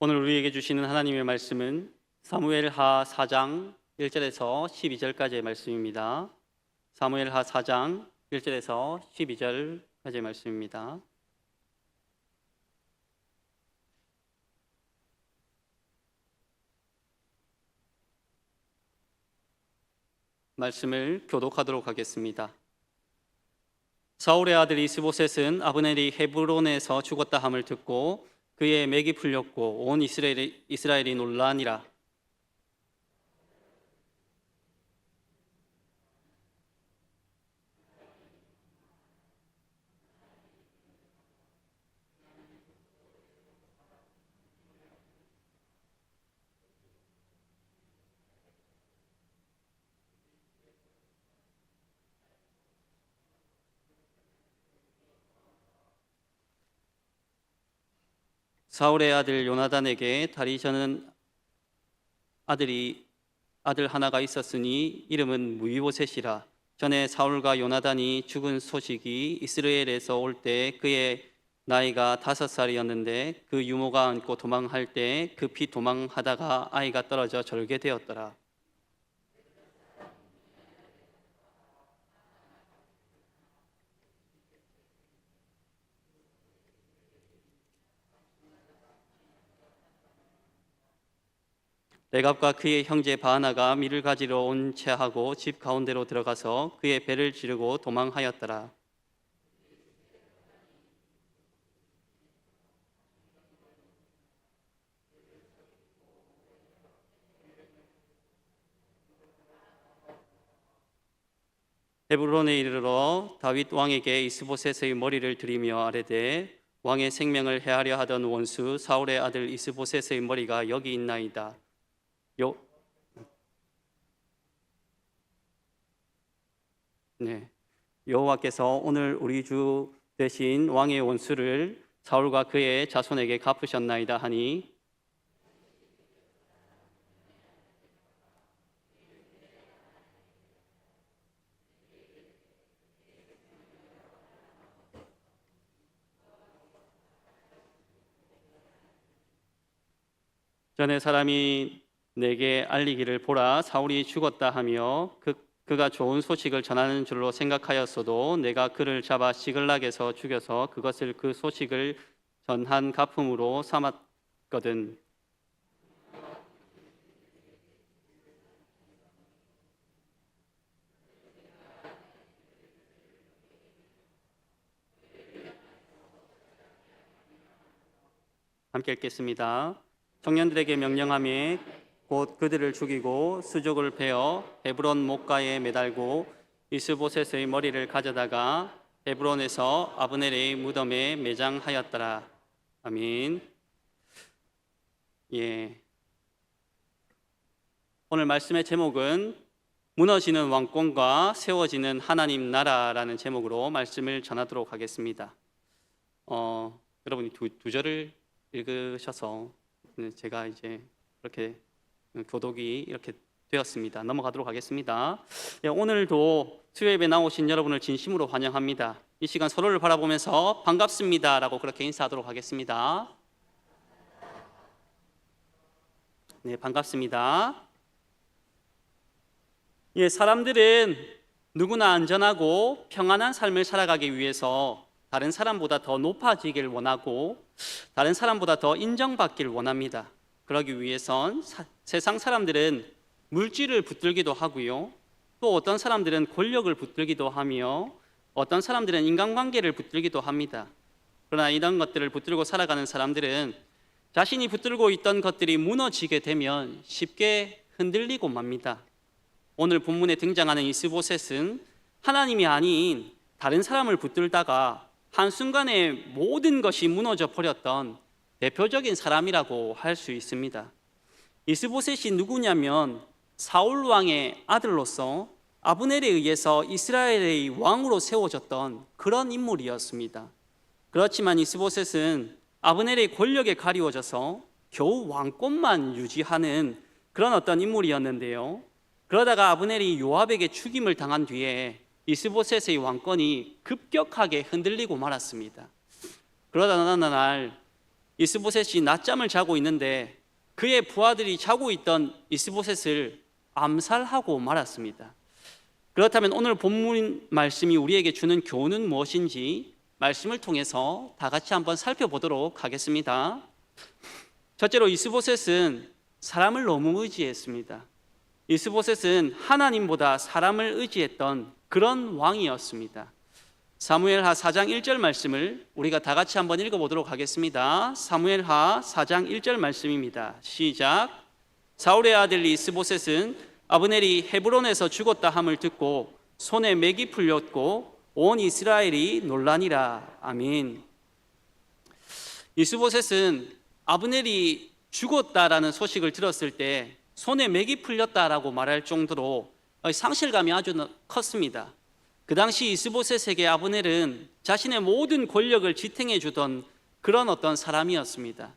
오늘 우리에게 주시는 하나님의 말씀은 사무엘하 4장 1절에서 12절까지의 말씀입니다. 사무엘하 4장 1절에서 12절까지의 말씀입니다. 말씀을 교독하도록 하겠습니다. 사울의 아들 이스보셋은 아브넬이 헤브론에서 죽었다 함을 듣고 그의 맥이 풀렸고 온 이스라엘이 놀라니라. 사울의 아들 요나단에게 다리 저는 아들 하나가 있었으니 이름은 무이보셋이라. 전에 사울과 요나단이 죽은 소식이 이스라엘에서 올 때 그의 나이가 5살이었는데 그 유모가 안고 도망할 때 급히 도망하다가 아이가 떨어져 절게 되었더라. 레갑과 그의 형제 바하나가 밀을 가지러 온 채하고 집 가운데로 들어가서 그의 배를 지르고 도망하였더라. 헤브론에 이르러 다윗 왕에게 이스보셋의 머리를 들이며 아뢰되 왕의 생명을 해하려 하던 원수 사울의 아들 이스보셋의 머리가 여기 있나이다. 여호와께서 오늘 우리 주 대신 왕의 원수를 사울과 그의 자손에게 갚으셨나이다 하니 전에 사람이 내게 알리기를 보라 사울이 죽었다 하며 그가 좋은 소식을 전하는 줄로 생각하였어도 내가 그를 잡아 시글락에서 죽여서 그것을 그 소식을 전한 갚음으로 삼았거든. 함께 읽겠습니다. 청년들에게 명령하며 곧 그들을 죽이고 수족을 베어 헤브론 목가에 매달고 이스보셋의 머리를 가져다가 헤브론에서 아브넬의 무덤에 매장하였더라. 아멘. 오늘 말씀의 제목은 무너지는 왕권과 세워지는 하나님 나라라는 제목으로 말씀을 전하도록 하겠습니다. 여러분이 두 절을 읽으셔서 제가 이제 이렇게 교독이 이렇게 되었습니다. 넘어가도록 하겠습니다. 오늘도 수요예배 나오신 여러분을 진심으로 환영합니다. 이 시간 서로를 바라보면서 반갑습니다 라고 그렇게 인사하도록 하겠습니다. 네, 반갑습니다. 사람들은 누구나 안전하고 평안한 삶을 살아가기 위해서 다른 사람보다 더 높아지길 원하고 다른 사람보다 더 인정받길 원합니다. 그러기 위해선 세상 사람들은 물질을 붙들기도 하고요. 또 어떤 사람들은 권력을 붙들기도 하며 어떤 사람들은 인간관계를 붙들기도 합니다. 그러나 이런 것들을 붙들고 살아가는 사람들은 자신이 붙들고 있던 것들이 무너지게 되면 쉽게 흔들리고 맙니다. 오늘 본문에 등장하는 이스보셋은 하나님이 아닌 다른 사람을 붙들다가 한순간에 모든 것이 무너져 버렸던 대표적인 사람이라고 할 수 있습니다. 이스보셋이 누구냐면 사울 왕의 아들로서 아브넬에 의해서 이스라엘의 왕으로 세워졌던 그런 인물이었습니다. 그렇지만 이스보셋은 아브넬의 권력에 가리워져서 겨우 왕권만 유지하는 그런 어떤 인물이었는데요. 그러다가 아브넬이 요압에게 죽임을 당한 뒤에 이스보셋의 왕권이 급격하게 흔들리고 말았습니다. 그러다 어느 날 이스보셋이 낮잠을 자고 있는데 그의 부하들이 자고 있던 이스보셋을 암살하고 말았습니다. 그렇다면 오늘 본문 말씀이 우리에게 주는 교훈은 무엇인지 말씀을 통해서 다 같이 한번 살펴보도록 하겠습니다. 첫째로 이스보셋은 사람을 너무 의지했습니다. 이스보셋은 하나님보다 사람을 의지했던 그런 왕이었습니다. 사무엘하 4장 1절 말씀을 우리가 다 같이 한번 읽어보도록 하겠습니다. 사무엘하 4장 1절 말씀입니다. 시작. 사울의 아들 이스보셋은 아브넬이 헤브론에서 죽었다 함을 듣고 손에 맥이 풀렸고 온 이스라엘이 놀라니라. 아멘. 이스보셋은 아브넬이 죽었다라는 소식을 들었을 때 손에 맥이 풀렸다라고 말할 정도로 상실감이 아주 컸습니다. 그 당시 이스보셋에게 아브넬은 자신의 모든 권력을 지탱해 주던 그런 어떤 사람이었습니다.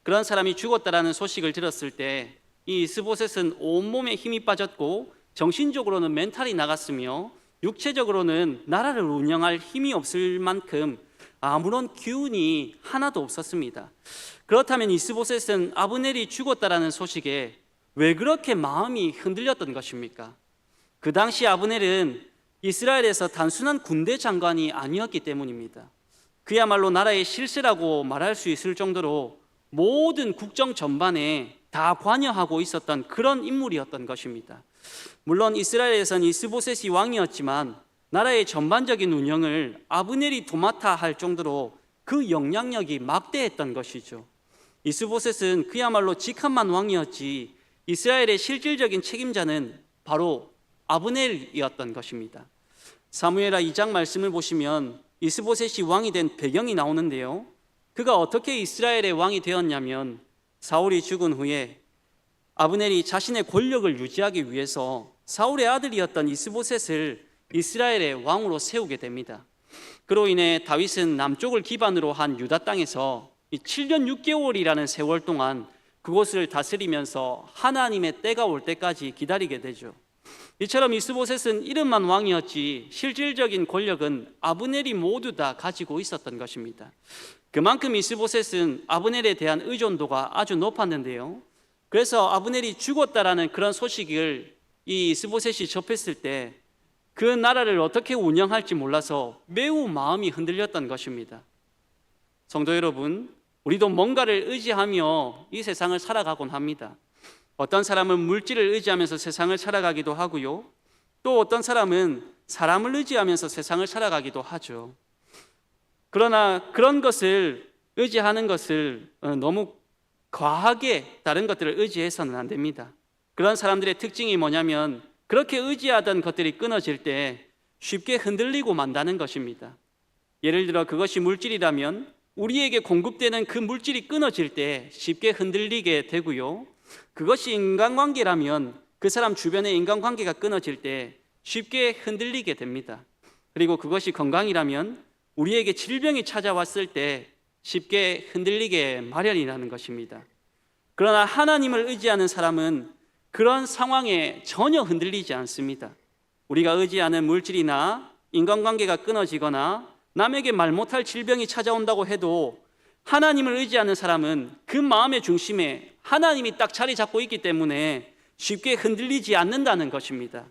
그런 사람이 죽었다라는 소식을 들었을 때 이 이스보셋은 온몸에 힘이 빠졌고 정신적으로는 멘탈이 나갔으며 육체적으로는 나라를 운영할 힘이 없을 만큼 아무런 기운이 하나도 없었습니다. 그렇다면 이스보셋은 아브넬이 죽었다라는 소식에 왜 그렇게 마음이 흔들렸던 것입니까? 그 당시 아브넬은 이스라엘에서 단순한 군대 장관이 아니었기 때문입니다. 그야말로 나라의 실세라고 말할 수 있을 정도로 모든 국정 전반에 다 관여하고 있었던 그런 인물이었던 것입니다. 물론 이스라엘에선 이스보셋이 왕이었지만 나라의 전반적인 운영을 아브넬이 도맡아 할 정도로 그 영향력이 막대했던 것이죠. 이스보셋은 그야말로 직함만 왕이었지 이스라엘의 실질적인 책임자는 바로 아브넬이었던 것입니다. 사무엘하 2장 말씀을 보시면 이스보셋이 왕이 된 배경이 나오는데요, 그가 어떻게 이스라엘의 왕이 되었냐면 사울이 죽은 후에 아브넬이 자신의 권력을 유지하기 위해서 사울의 아들이었던 이스보셋을 이스라엘의 왕으로 세우게 됩니다. 그로 인해 다윗은 남쪽을 기반으로 한 유다 땅에서 7년 6개월이라는 세월 동안 그곳을 다스리면서 하나님의 때가 올 때까지 기다리게 되죠. 이처럼 이스보셋은 이름만 왕이었지 실질적인 권력은 아브넬이 모두 다 가지고 있었던 것입니다. 그만큼 이스보셋은 아브넬에 대한 의존도가 아주 높았는데요, 그래서 아브넬이 죽었다라는 그런 소식을 이 이스보셋이 접했을 때 그 나라를 어떻게 운영할지 몰라서 매우 마음이 흔들렸던 것입니다. 성도 여러분, 우리도 뭔가를 의지하며 이 세상을 살아가곤 합니다. 어떤 사람은 물질을 의지하면서 세상을 살아가기도 하고요, 또 어떤 사람은 사람을 의지하면서 세상을 살아가기도 하죠. 그러나 그런 것을 의지하는 것을 너무 과하게 다른 것들을 의지해서는 안 됩니다. 그런 사람들의 특징이 뭐냐면 그렇게 의지하던 것들이 끊어질 때 쉽게 흔들리고 만다는 것입니다. 예를 들어 그것이 물질이라면 우리에게 공급되는 그 물질이 끊어질 때 쉽게 흔들리게 되고요, 그것이 인간관계라면 그 사람 주변의 인간관계가 끊어질 때 쉽게 흔들리게 됩니다. 그리고 그것이 건강이라면 우리에게 질병이 찾아왔을 때 쉽게 흔들리게 마련이라는 것입니다. 그러나 하나님을 의지하는 사람은 그런 상황에 전혀 흔들리지 않습니다. 우리가 의지하는 물질이나 인간관계가 끊어지거나 남에게 말 못할 질병이 찾아온다고 해도 하나님을 의지하는 사람은 그 마음의 중심에 하나님이 딱 자리 잡고 있기 때문에 쉽게 흔들리지 않는다는 것입니다.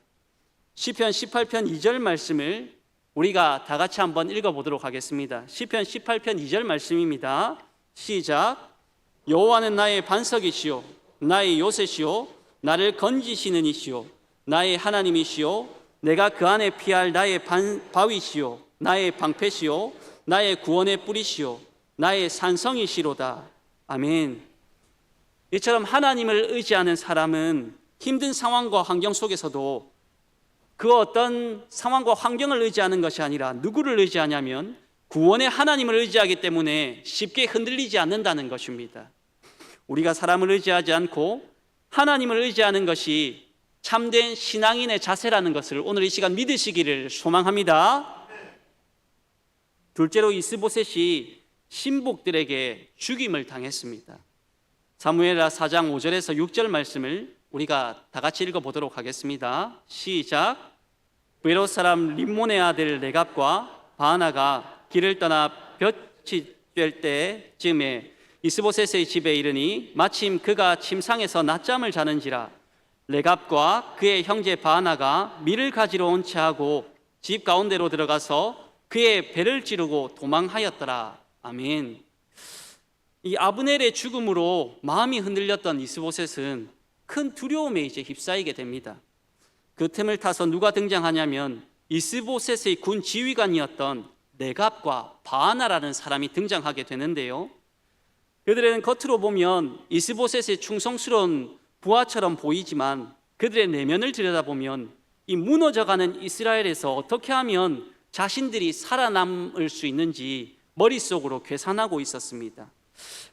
시편 18편 2절 말씀을 우리가 다 같이 한번 읽어보도록 하겠습니다. 시편 18편 2절 말씀입니다. 시작. 여호와는 나의 반석이시요 나의 요새시요 나를 건지시는 이시요 나의 하나님이시요 내가 그 안에 피할 나의 바위시요 나의 방패시요 나의 구원의 뿌리시요 나의 산성이시로다. 아멘. 이처럼 하나님을 의지하는 사람은 힘든 상황과 환경 속에서도 그 어떤 상황과 환경을 의지하는 것이 아니라 누구를 의지하냐면 구원의 하나님을 의지하기 때문에 쉽게 흔들리지 않는다는 것입니다. 우리가 사람을 의지하지 않고 하나님을 의지하는 것이 참된 신앙인의 자세라는 것을 오늘 이 시간 믿으시기를 소망합니다. 둘째로 이스보셋이 신복들에게 죽임을 당했습니다. 사무엘하 4장 5절에서 6절 말씀을 우리가 다 같이 읽어보도록 하겠습니다. 시작. 베롯 사람 림몬의 아들 레갑과 바하나가 길을 떠나 볕이 될 때쯤에 이스보셋의 집에 이르니 마침 그가 침상에서 낮잠을 자는지라. 레갑과 그의 형제 바하나가 밀을 가지러 온 채하고 집 가운데로 들어가서 그의 배를 찌르고 도망하였더라. 아멘. 이 아브넬의 죽음으로 마음이 흔들렸던 이스보셋은 큰 두려움에 이제 휩싸이게 됩니다. 그 틈을 타서 누가 등장하냐면 이스보셋의 군 지휘관이었던 레갑과 바하나라는 사람이 등장하게 되는데요. 그들은 겉으로 보면 이스보셋의 충성스러운 부하처럼 보이지만 그들의 내면을 들여다보면 이 무너져가는 이스라엘에서 어떻게 하면 자신들이 살아남을 수 있는지 머릿속으로 계산하고 있었습니다.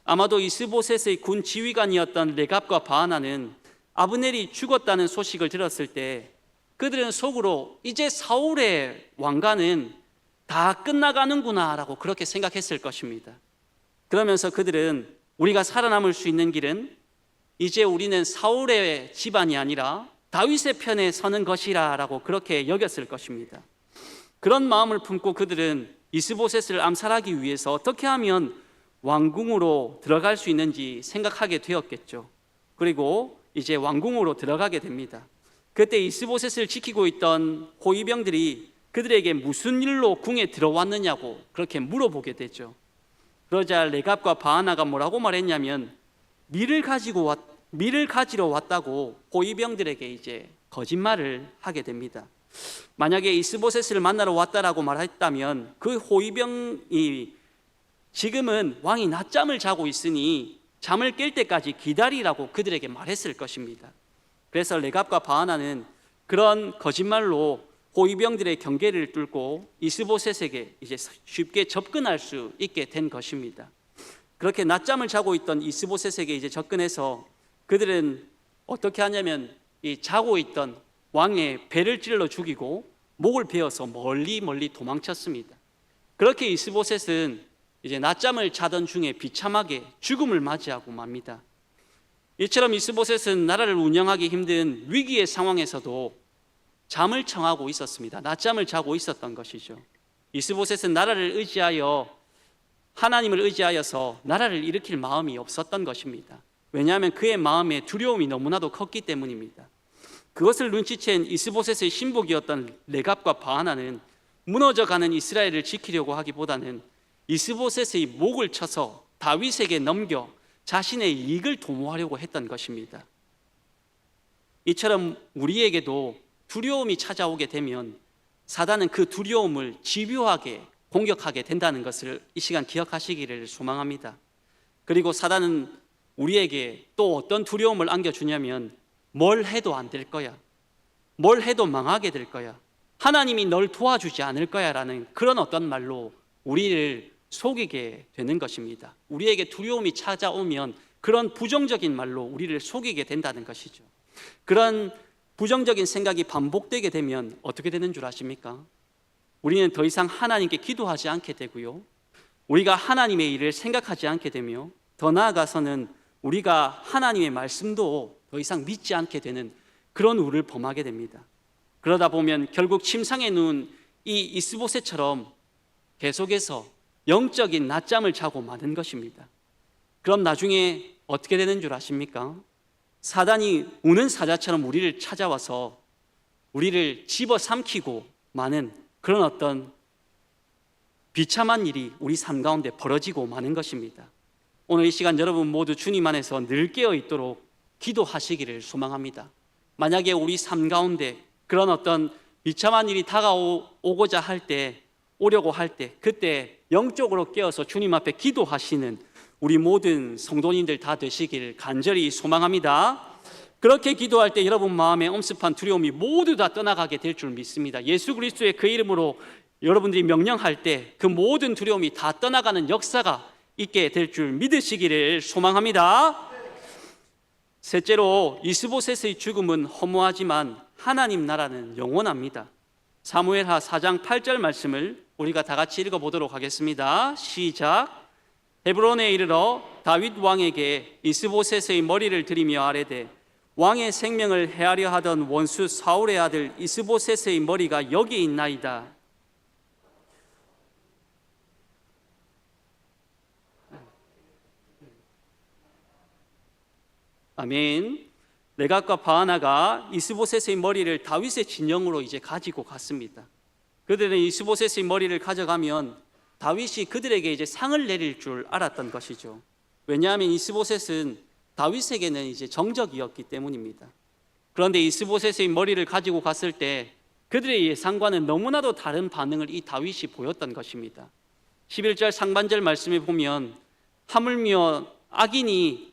아마도 이스보셋의 군 지휘관이었던 레갑과 바하나는 아브넬이 죽었다는 소식을 들었을 때 그들은 속으로 이제 사울의 왕가는 다 끝나가는구나 라고 그렇게 생각했을 것입니다. 그러면서 그들은 우리가 살아남을 수 있는 길은 이제 우리는 사울의 집안이 아니라 다윗의 편에 서는 것이라 라고 그렇게 여겼을 것입니다. 그런 마음을 품고 그들은 이스보셋을 암살하기 위해서 어떻게 하면 왕궁으로 들어갈 수 있는지 생각하게 되었겠죠. 그리고 이제 왕궁으로 들어가게 됩니다. 그때 이스보셋을 지키고 있던 호위병들이 그들에게 무슨 일로 궁에 들어왔느냐고 그렇게 물어보게 되죠. 그러자 레갑과 바하나가 뭐라고 말했냐면 밀을 가지러 왔다고 호위병들에게 이제 거짓말을 하게 됩니다. 만약에 이스보셋을 만나러 왔다라고 말했다면 그 호위병이 지금은 왕이 낮잠을 자고 있으니 잠을 깰 때까지 기다리라고 그들에게 말했을 것입니다. 그래서 레갑과 바하나는 그런 거짓말로 호위병들의 경계를 뚫고 이스보셋에게 이제 쉽게 접근할 수 있게 된 것입니다. 그렇게 낮잠을 자고 있던 이스보셋에게 이제 접근해서 그들은 어떻게 하냐면 이 자고 있던 왕의 배를 찔러 죽이고 목을 베어서 멀리 도망쳤습니다. 그렇게 이스보셋은 이제 낮잠을 자던 중에 비참하게 죽음을 맞이하고 맙니다. 이처럼 이스보셋은 나라를 운영하기 힘든 위기의 상황에서도 잠을 청하고 있었습니다. 낮잠을 자고 있었던 것이죠. 이스보셋은 하나님을 의지하여서 나라를 일으킬 마음이 없었던 것입니다. 왜냐하면 그의 마음에 두려움이 너무나도 컸기 때문입니다. 그것을 눈치챈 이스보셋의 신복이었던 레갑과 바하나는 무너져가는 이스라엘을 지키려고 하기보다는 이스보셋의 목을 쳐서 다윗에게 넘겨 자신의 이익을 도모하려고 했던 것입니다. 이처럼 우리에게도 두려움이 찾아오게 되면 사단은 그 두려움을 집요하게 공격하게 된다는 것을 이 시간 기억하시기를 소망합니다. 그리고 사단은 우리에게 또 어떤 두려움을 안겨주냐면 뭘 해도 안 될 거야, 뭘 해도 망하게 될 거야, 하나님이 널 도와주지 않을 거야 라는 그런 어떤 말로 우리를 속이게 되는 것입니다. 우리에게 두려움이 찾아오면 그런 부정적인 말로 우리를 속이게 된다는 것이죠. 그런 부정적인 생각이 반복되게 되면 어떻게 되는 줄 아십니까? 우리는 더 이상 하나님께 기도하지 않게 되고요, 우리가 하나님의 일을 생각하지 않게 되며 더 나아가서는 우리가 하나님의 말씀도 더 이상 믿지 않게 되는 그런 우를 범하게 됩니다. 그러다 보면 결국 침상에 누운 이 이스보셋처럼 계속해서 영적인 낮잠을 자고 마는 것입니다. 그럼 나중에 어떻게 되는 줄 아십니까? 사단이 우는 사자처럼 우리를 찾아와서 우리를 집어삼키고 마는 그런 어떤 비참한 일이 우리 삶 가운데 벌어지고 마는 것입니다. 오늘 이 시간 여러분 모두 주님 안에서 늘 깨어 있도록 기도하시기를 소망합니다. 만약에 우리 삶 가운데 그런 어떤 비참한 일이 다가오고자 할 때, 오려고 할 때, 그때 영적으로 깨어서 주님 앞에 기도하시는 우리 모든 성도님들 다 되시길 간절히 소망합니다. 그렇게 기도할 때 여러분 마음에 엄습한 두려움이 모두 다 떠나가게 될 줄 믿습니다. 예수 그리스도의 그 이름으로 여러분들이 명령할 때 그 모든 두려움이 다 떠나가는 역사가 있게 될 줄 믿으시기를 소망합니다. 셋째로 이스보셋의 죽음은 허무하지만 하나님 나라는 영원합니다. 사무엘하 4장 8절 말씀을 우리가 다 같이 읽어보도록 하겠습니다. 시작. 헤브론에 이르러 다윗 왕에게 이스보셋의 머리를 들이며 아뢰되 왕의 생명을 해하려 하던 원수 사울의 아들 이스보셋의 머리가 여기 있나이다. 아멘. 레갑과 바하나가 이스보셋의 머리를 다윗의 진영으로 이제 가지고 갔습니다. 그들은 이스보셋의 머리를 가져가면 다윗이 그들에게 이제 상을 내릴 줄 알았던 것이죠. 왜냐하면 이스보셋은 다윗에게는 이제 정적이었기 때문입니다. 그런데 이스보셋의 머리를 가지고 갔을 때 그들의 예상과는 너무나도 다른 반응을 이 다윗이 보였던 것입니다. 11절 상반절 말씀에 보면 하물며 악인이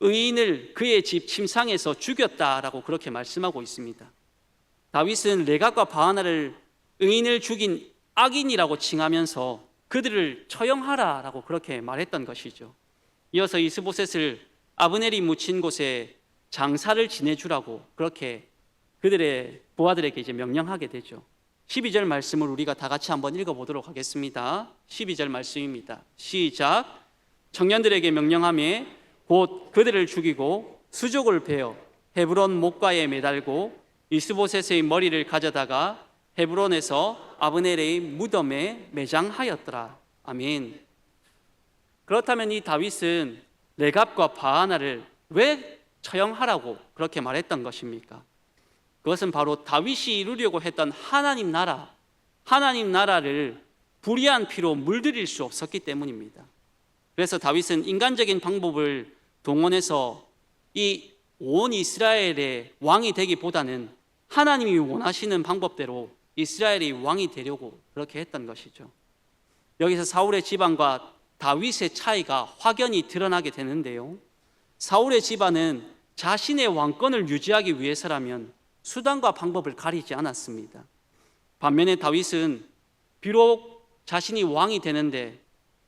의인을 그의 집 침상에서 죽였다라고 그렇게 말씀하고 있습니다. 다윗은 레갑과 바하나를 의인을 죽인 악인이라고 칭하면서 그들을 처형하라라고 그렇게 말했던 것이죠. 이어서 이스보셋을 아브넬이 묻힌 곳에 장사를 지내주라고 그렇게 그들의 부하들에게 이제 명령하게 되죠. 12절 말씀을 우리가 다 같이 한번 읽어보도록 하겠습니다. 12절 말씀입니다. 시작. 청년들에게 명령하며 곧 그들을 죽이고 수족을 베어 헤브론 목가에 매달고 이스보셋의 머리를 가져다가 헤브론에서 아브넬의 무덤에 매장하였더라. 아멘. 그렇다면 이 다윗은 레갑과 바하나를 왜 처형하라고 그렇게 말했던 것입니까? 그것은 바로 다윗이 이루려고 했던 하나님 나라를 불의한 피로 물들일 수 없었기 때문입니다. 그래서 다윗은 인간적인 방법을 동원해서 이 온 이스라엘의 왕이 되기보다는 하나님이 원하시는 방법대로 이스라엘의 왕이 되려고 그렇게 했던 것이죠. 여기서 사울의 집안과 다윗의 차이가 확연히 드러나게 되는데요. 사울의 집안은 자신의 왕권을 유지하기 위해서라면 수단과 방법을 가리지 않았습니다. 반면에 다윗은 비록 자신이 왕이 되는데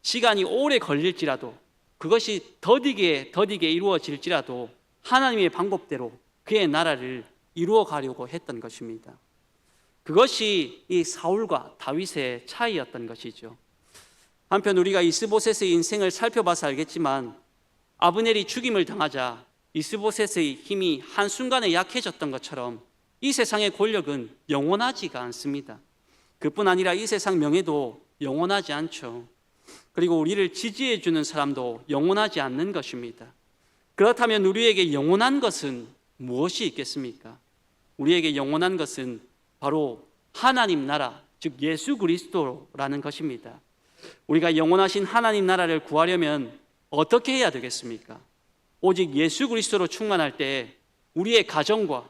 시간이 오래 걸릴지라도 그것이 더디게 이루어질지라도 하나님의 방법대로 그의 나라를 이루어 가려고 했던 것입니다. 그것이 이 사울과 다윗의 차이였던 것이죠. 한편 우리가 이스보셋의 인생을 살펴봐서 알겠지만 아브넬이 죽임을 당하자 이스보셋의 힘이 한순간에 약해졌던 것처럼 이 세상의 권력은 영원하지가 않습니다. 그뿐 아니라 이 세상 명예도 영원하지 않죠. 그리고 우리를 지지해 주는 사람도 영원하지 않는 것입니다. 그렇다면 우리에게 영원한 것은 무엇이 있겠습니까? 우리에게 영원한 것은 바로 하나님 나라, 즉 예수 그리스도라는 것입니다. 우리가 영원하신 하나님 나라를 구하려면 어떻게 해야 되겠습니까? 오직 예수 그리스도로 충만할 때 우리의 가정과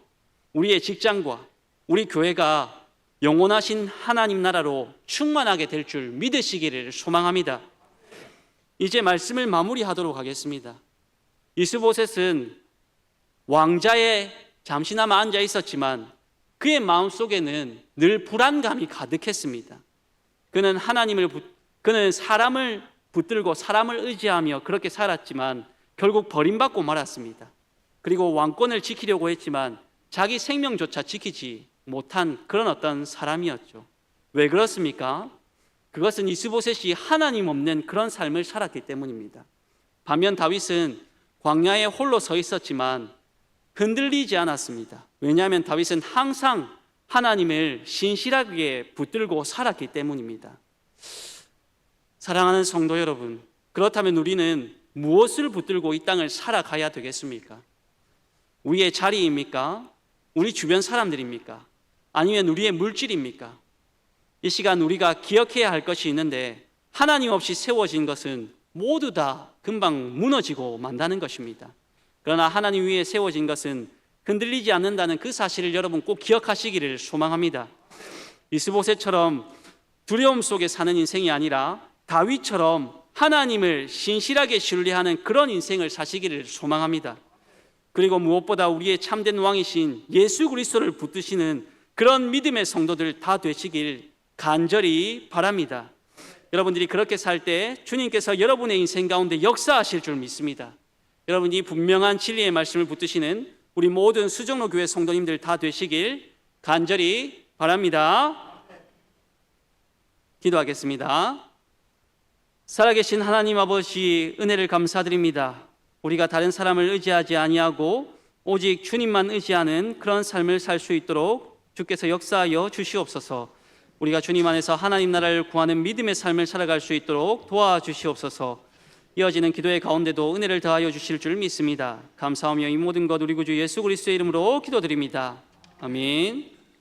우리의 직장과 우리 교회가 영원하신 하나님 나라로 충만하게 될 줄 믿으시기를 소망합니다. 이제 말씀을 마무리하도록 하겠습니다. 이스보셋은 왕자에 잠시나마 앉아 있었지만 그의 마음속에는 늘 불안감이 가득했습니다. 그는 사람을 붙들고 사람을 의지하며 그렇게 살았지만 결국 버림받고 말았습니다. 그리고 왕권을 지키려고 했지만 자기 생명조차 지키지 못한 그런 어떤 사람이었죠. 왜 그렇습니까? 그것은 이스보셋이 하나님 없는 그런 삶을 살았기 때문입니다. 반면 다윗은 광야에 홀로 서 있었지만 흔들리지 않았습니다. 왜냐하면 다윗은 항상 하나님을 신실하게 붙들고 살았기 때문입니다. 사랑하는 성도 여러분, 그렇다면 우리는 무엇을 붙들고 이 땅을 살아가야 되겠습니까? 우리의 자리입니까? 우리 주변 사람들입니까? 아니면 우리의 물질입니까? 이 시간 우리가 기억해야 할 것이 있는데 하나님 없이 세워진 것은 모두 다 금방 무너지고 만다는 것입니다. 그러나 하나님 위에 세워진 것은 흔들리지 않는다는 그 사실을 여러분 꼭 기억하시기를 소망합니다. 이스보셋처럼 두려움 속에 사는 인생이 아니라 다윗처럼 하나님을 신실하게 신뢰하는 그런 인생을 사시기를 소망합니다. 그리고 무엇보다 우리의 참된 왕이신 예수 그리스도를 붙드시는 그런 믿음의 성도들 다 되시길 간절히 바랍니다. 여러분들이 그렇게 살 때 주님께서 여러분의 인생 가운데 역사하실 줄 믿습니다. 여러분이 분명한 진리의 말씀을 붙드시는 우리 모든 수정로 교회 성도님들 다 되시길 간절히 바랍니다. 기도하겠습니다. 살아계신 하나님 아버지, 은혜를 감사드립니다. 우리가 다른 사람을 의지하지 아니하고 오직 주님만 의지하는 그런 삶을 살 수 있도록 주께서 역사하여 주시옵소서. 우리가 주님 안에서 하나님 나라를 구하는 믿음의 삶을 살아갈 수 있도록 도와주시옵소서. 이어지는 기도의 가운데도 은혜를 더하여 주실 줄 믿습니다. 감사하며 이 모든 것 우리 구주 예수 그리스도의 이름으로 기도드립니다. 아멘.